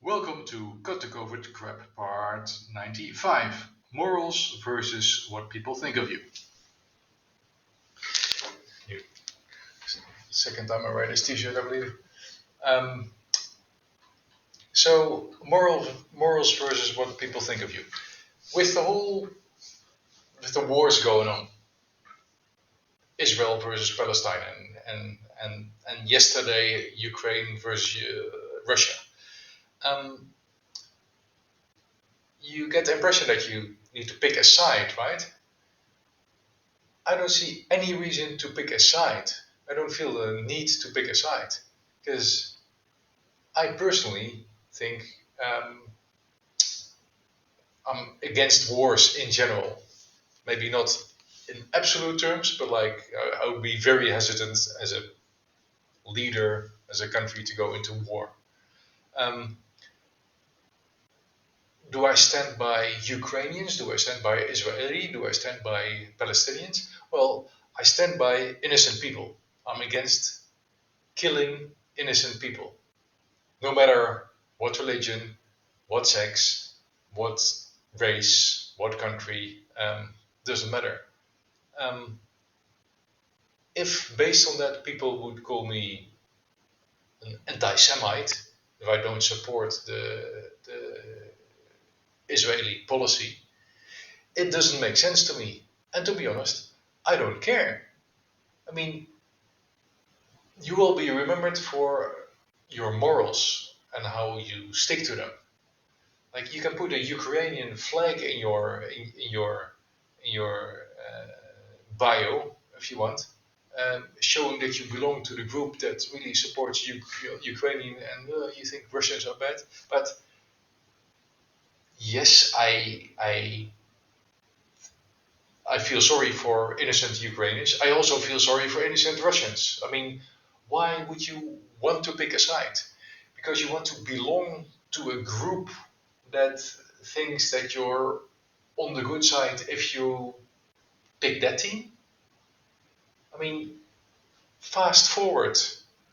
Welcome to Cut the COVID Crap Part 95. Morals versus what people think of you. Second time I wear this t-shirt, I believe. So morals versus what people think of you. With the wars going on, Israel versus Palestine, and yesterday Ukraine versus Russia. You get the impression that you need to pick a side, right? I don't see any reason to pick a side. I don't feel the need to pick a side because I personally think I'm against wars in general. Maybe not in absolute terms, but like I would be very hesitant as a leader, as a country, to go into war. Do I stand by Ukrainians? Do I stand by Israeli? Do I stand by Palestinians? Well, I stand by innocent people. I'm against killing innocent people. No matter what religion, what sex, what race, what country, doesn't matter. If based on that people would call me an anti-Semite, if I don't support the Israeli policy, it doesn't make sense to me. And to be honest, I don't care. I mean, you will be remembered for your morals and how you stick to them. Like you can put a Ukrainian flag in your bio if you want, showing that you belong to the group that really supports Ukrainian and you think Russians are bad. But yes, I feel sorry for innocent Ukrainians. I also feel sorry for innocent Russians. I mean, why would you want to pick a side? Because you want to belong to a group that thinks that you're on the good side if you pick that team? I mean, fast forward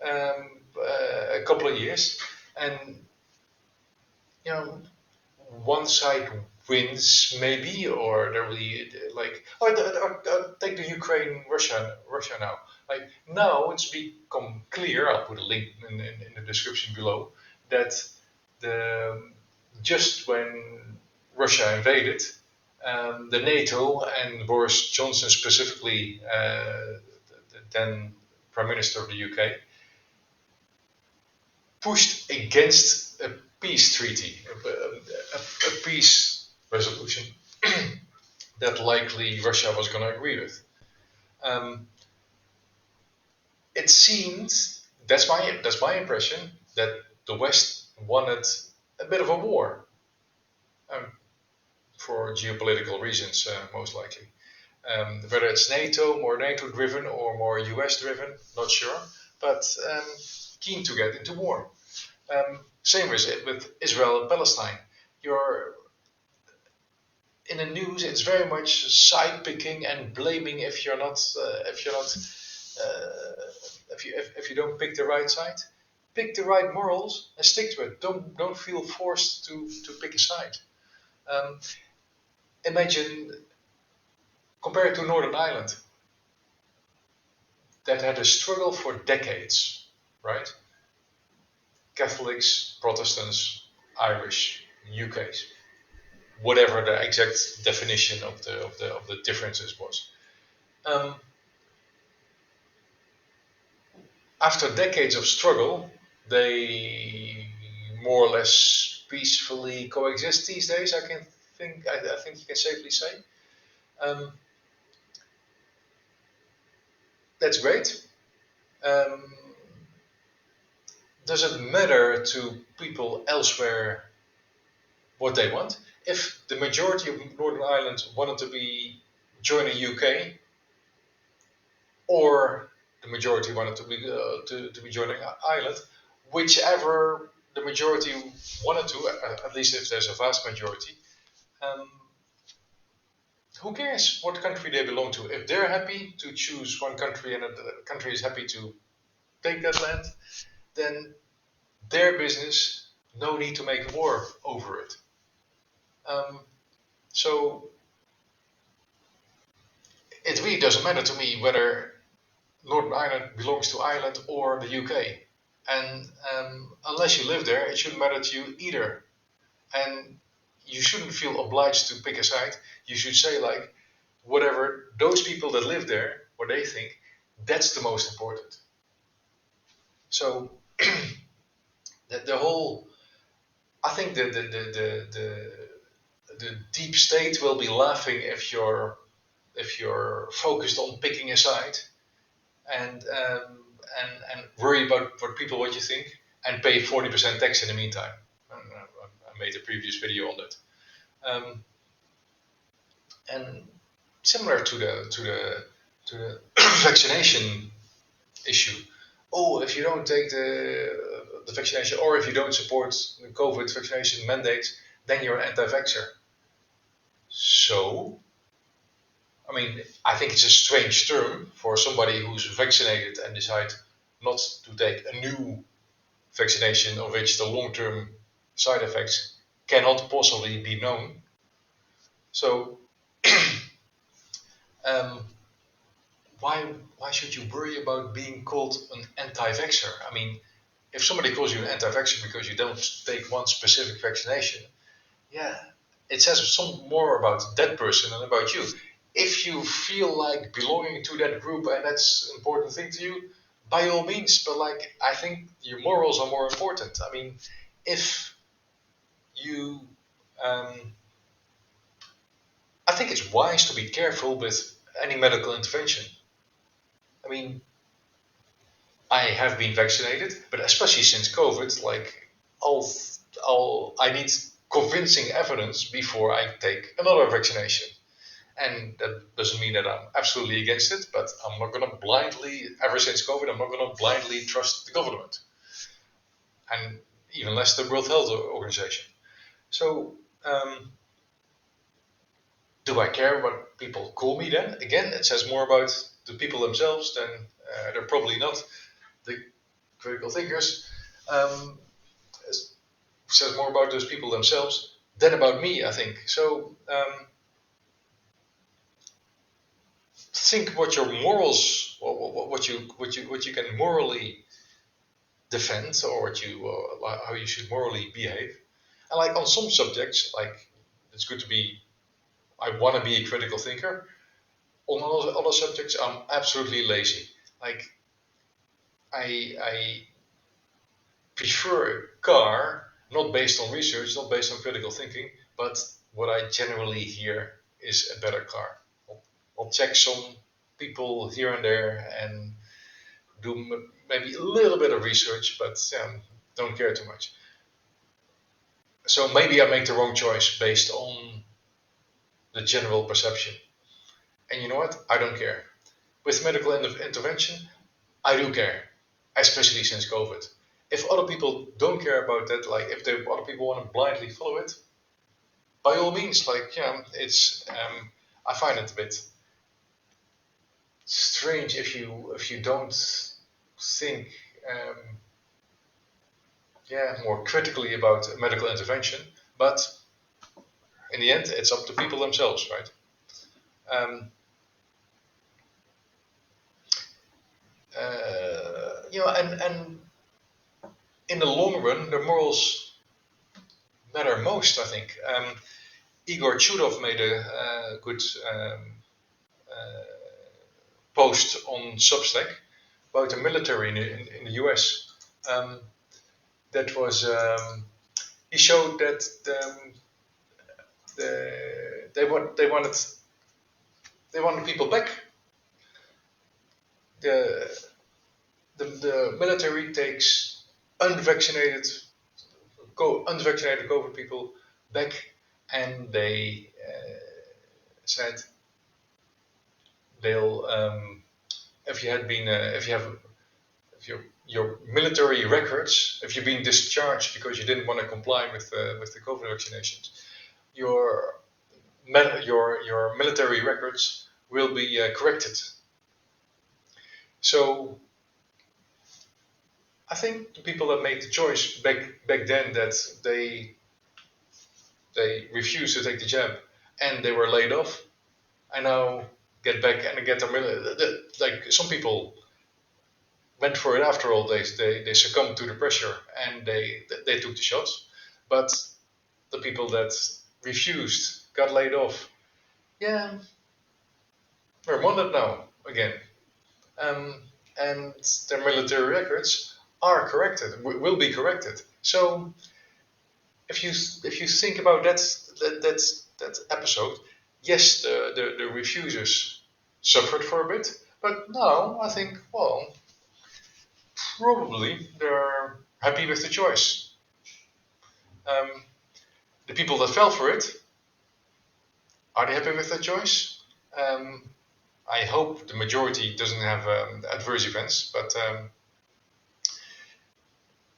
a couple of years, and you know, one side wins maybe, or they're really like, or take the Ukraine Russia now. Like now it's become clear. I'll put a link in the description below that just when Russia invaded, the NATO and Boris Johnson specifically, the then Prime Minister of the UK, pushed against a peace treaty, a peace resolution that likely Russia was going to agree with. It seemed, that's my impression, that the West wanted a bit of a war, for geopolitical reasons, most likely. Whether it's more NATO driven or more US driven, not sure, but keen to get into war. Same with Israel and Palestine. You're in the news. It's very much side picking and blaming if you don't pick the right side. Pick the right morals and stick to it. Don't feel forced to pick a side. Imagine, compare it to Northern Ireland, that had a struggle for decades, right? Catholics, Protestants, Irish, UKs, whatever the exact definition of the differences was. After decades of struggle, they more or less peacefully coexist these days. I think you can safely say. That's great. Does it matter to people elsewhere what they want? If the majority of Northern Ireland wanted to join the UK, or the majority wanted to be joining Ireland, whichever the majority wanted to, at least if there's a vast majority, who cares what country they belong to? If they're happy to choose one country and the country is happy to take that land, then their business, no need to make war over it. So it really doesn't matter to me whether Northern Ireland belongs to Ireland or the UK. And unless you live there, it shouldn't matter to you either. And you shouldn't feel obliged to pick a side. You should say, like, whatever those people that live there, what they think, that's the most important. So the whole, I think the deep state will be laughing if you're focused on picking a side and and worry about what you think and pay 40% tax in the meantime. I made a previous video on that. And similar to the vaccination issue. Oh, if you don't take the vaccination, or if you don't support the COVID vaccination mandates, then you're an anti-vaxxer. So, I mean, I think it's a strange term for somebody who's vaccinated and decide not to take a new vaccination of which the long-term side effects cannot possibly be known. So, um, why should you worry about being called an anti-vaxxer? I mean, if somebody calls you an anti-vaxxer because you don't take one specific vaccination, yeah, it says some more about that person than about you. If you feel like belonging to that group and that's an important thing to you, by all means. But like, I think your morals are more important. I mean, if you, um, I think it's wise to be careful with any medical intervention. I mean, I have been vaccinated, but especially since COVID, like I need convincing evidence before I take another vaccination. And that doesn't mean that I'm absolutely against it, but I'm not going to blindly, ever since COVID, I'm not going to blindly trust the government, and even less the World Health Organization. So, do I care what people call me then? Again, it says more about the people themselves than they're probably not the critical thinkers. Um, it says more about those people themselves than about me, I think. So, think what your morals, what you can morally defend, or how you should morally behave. And like on some subjects, like it's good to be. I want to be a critical thinker. On other subjects, I'm absolutely lazy. Like I prefer a car not based on research, not based on critical thinking, but what I generally hear is a better car. I'll check some people here and there and do maybe a little bit of research, but don't care too much. So maybe I make the wrong choice based on the general perception. And you know what? I don't care. With medical intervention, I do care, especially since COVID. If other people don't care about that, like if other people want to blindly follow it, by all means, like it's. I find it a bit strange if you don't think, more critically about medical intervention. But in the end, it's up to people themselves, right? Um, and in the long run, the morals matter most, I think. Igor Chudov made a good post on Substack about the military in the US. Um, that was he showed that they wanted people back. The the military takes unvaccinated unvaccinated COVID people back, and they said they'll if you had been if you have if your military records, if you've been discharged because you didn't want to comply with the COVID vaccinations, your your military records will be corrected. So I think the people that made the choice back then that they refused to take the jab and they were laid off, I now get back and get them. Like some people went for it after all. They succumbed to the pressure and they took the shots, but the people that refused got laid off. Yeah, we're wanted now again, um, and their military records are corrected, will be corrected. So if you think about that episode, yes, the refusers suffered for a bit, but now I think, well, probably they're happy with the choice. Um, the people that fell for it, are they happy with that choice? Um, I hope the majority doesn't have adverse events, but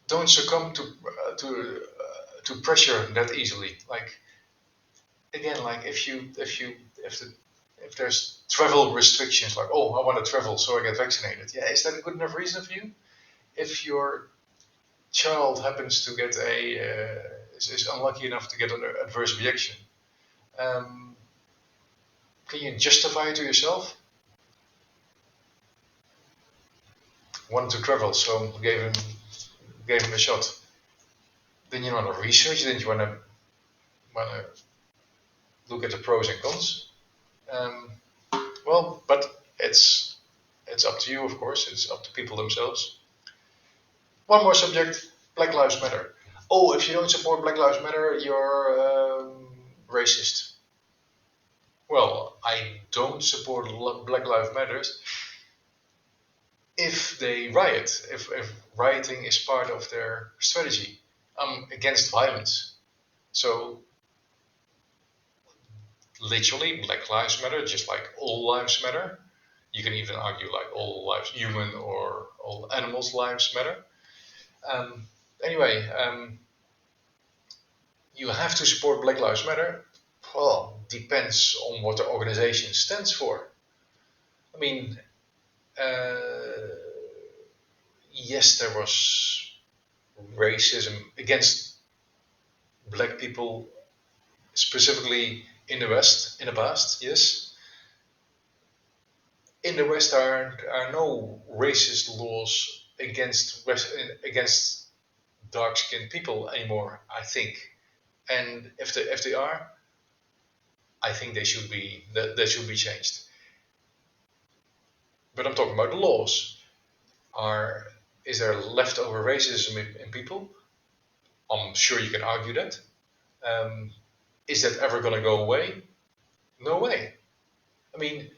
don't succumb to pressure that easily. Like again, like if there's travel restrictions, like oh, I want to travel, so I get vaccinated. Yeah, is that a good enough reason for you? If your child happens to get is unlucky enough to get an adverse reaction, um, can you justify it to yourself? Wanted to travel, so gave him a shot. Then you want to research. Then you want to look at the pros and cons. Um, well, but it's up to you, of course. It's up to people themselves. One more subject: Black Lives Matter. Oh, if you don't support Black Lives Matter, you're racist. Well, I don't support Black Lives Matters if they riot. If rioting is part of their strategy, I'm against violence. So literally, Black Lives Matter, just like all lives matter. You can even argue like all lives, human or all animals' lives matter. Um, anyway, you have to support Black Lives Matter. Well, depends on what the organization stands for. I mean, uh, yes, there was racism against black people, specifically in the West in the past. Yes, in the West are no racist laws against dark-skinned people anymore. I think, and if they are, I think they should be changed. But I'm talking about the laws. Is there leftover racism in people? I'm sure you can argue that. Um, is that ever going to go away? No way. I mean,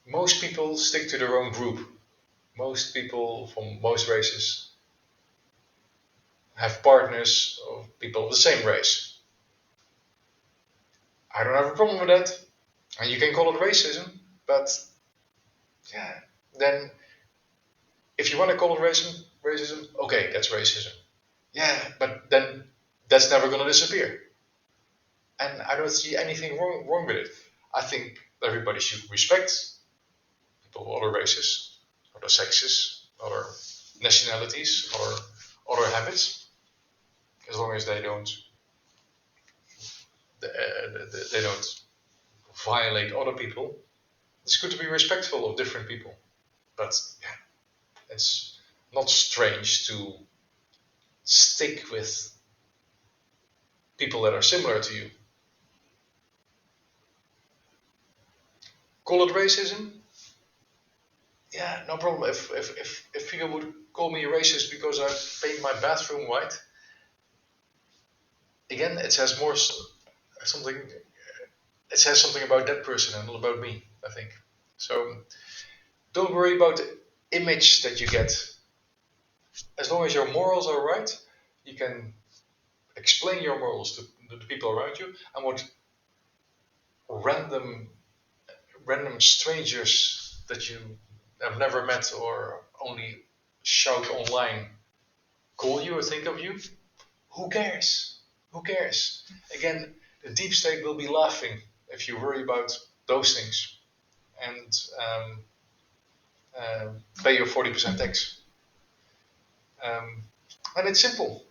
most people stick to their own group. Most people from most races have partners of people of the same race. I don't have a problem with that. And you can call it racism, but yeah, then if you want to call it racism, okay, that's racism. Yeah, but then that's never going to disappear. And I don't see anything wrong with it. I think everybody should respect people of other races, other sexes, other nationalities, or other habits, as long as they don't violate other people. It's good to be respectful of different people, but yeah, it's not strange to stick with people that are similar to you. Call it racism? Yeah, no problem. If people would call me a racist because I paint my bathroom white, again, it says more something. It says something about that person and not about me. I think so. Don't worry about the image that you get. As long as your morals are right, you can explain your morals to the people around you, and what random strangers that you have never met or only shout online call you or think of you, who cares? Who cares? Again, the deep state will be laughing if you worry about those things and pay your 40% tax. And it's simple.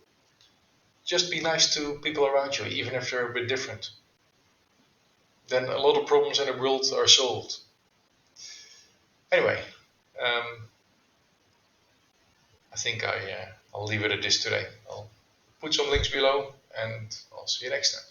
Just be nice to people around you, even if they're a bit different. Then a lot of problems in the world are solved. Anyway, I think I'll leave it at this today. I'll put some links below, and I'll see you next time.